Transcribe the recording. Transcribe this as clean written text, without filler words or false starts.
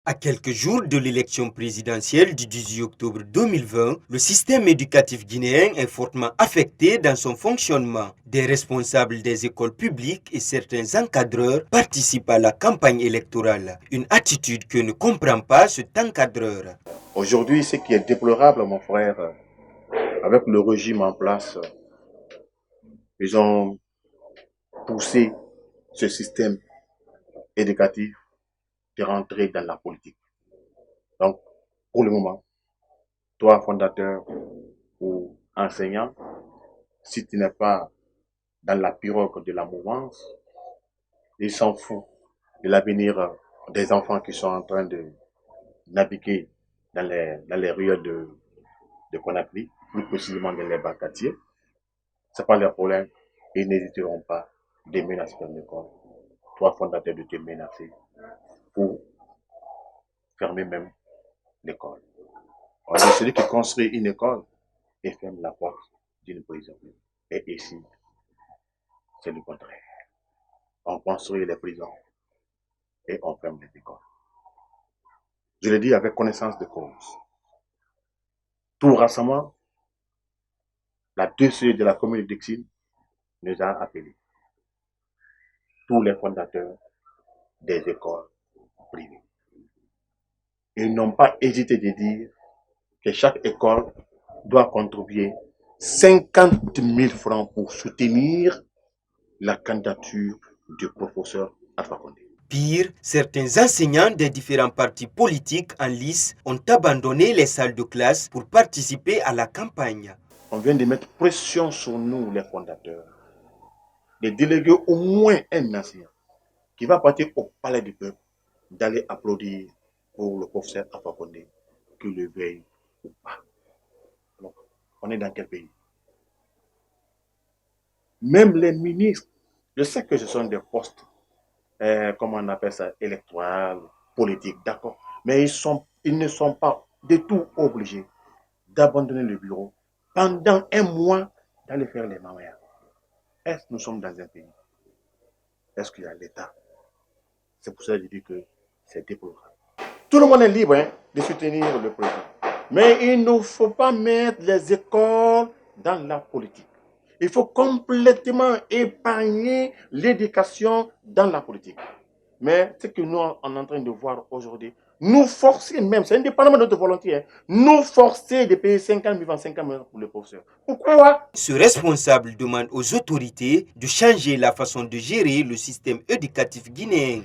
À quelques jours de l'élection présidentielle du 18 octobre 2020, le système éducatif guinéen est fortement affecté dans son fonctionnement. Des responsables des écoles publiques et certains encadreurs participent à la campagne électorale, une attitude que ne comprend pas cet encadreur. Aujourd'hui, ce qui est déplorable, mon frère, avec le régime en place, ils ont poussé ce système éducatif de rentrer dans la politique. Donc, pour le moment, toi, fondateur ou enseignant, si tu n'es pas dans la pirogue de la mouvance, ils s'en foutent de l'avenir des enfants qui sont en train de naviguer dans les ruelles de Conakry, plus précisément dans les quartiers. Ce n'est pas leur problème. Ils n'hésiteront pas de menacer ton école. Toi, fondateur, de te menacer pour fermer même l'école. On dit celui qui construit une école et ferme la porte d'une prison. Et ici, c'est le contraire. On construit les prisons et on ferme les écoles. Je le dis avec connaissance de cause. Tout récemment, la DCE de la commune d'Ixine nous a appelés. Tous les fondateurs des écoles privées. Ils n'ont pas hésité de dire que chaque école doit contribuer 50 000 francs pour soutenir la candidature du professeur Alpha Condé. Pire, certains enseignants des différents partis politiques en lice ont abandonné les salles de classe pour participer à la campagne. On vient de mettre pression sur nous, les fondateurs, de déléguer au moins un enseignant qui va partir au palais du peuple, d'aller applaudir pour le professeur Alpha Condé, qu'il le veuille ou pas. Alors, on est dans quel pays? Même les ministres, je sais que ce sont des postes, comment on appelle ça, électoraux, politiques, d'accord, mais ils ne sont pas du tout obligés d'abandonner le bureau pendant un mois d'aller faire les mamelles. Est-ce que nous sommes dans un pays? Est-ce qu'il y a l'État? C'est pour ça que je dis que c'est déplorable. Tout le monde est libre de soutenir le président. Mais il ne faut pas mettre les écoles dans la politique. Il faut complètement épargner l'éducation dans la politique. Mais ce que nous sommes en train de voir aujourd'hui, nous forcer même, c'est indépendamment de notre volonté, nous forcer de payer 50 000, 50 000 pour le professeur. Pourquoi? Ce responsable demande aux autorités de changer la façon de gérer le système éducatif guinéen.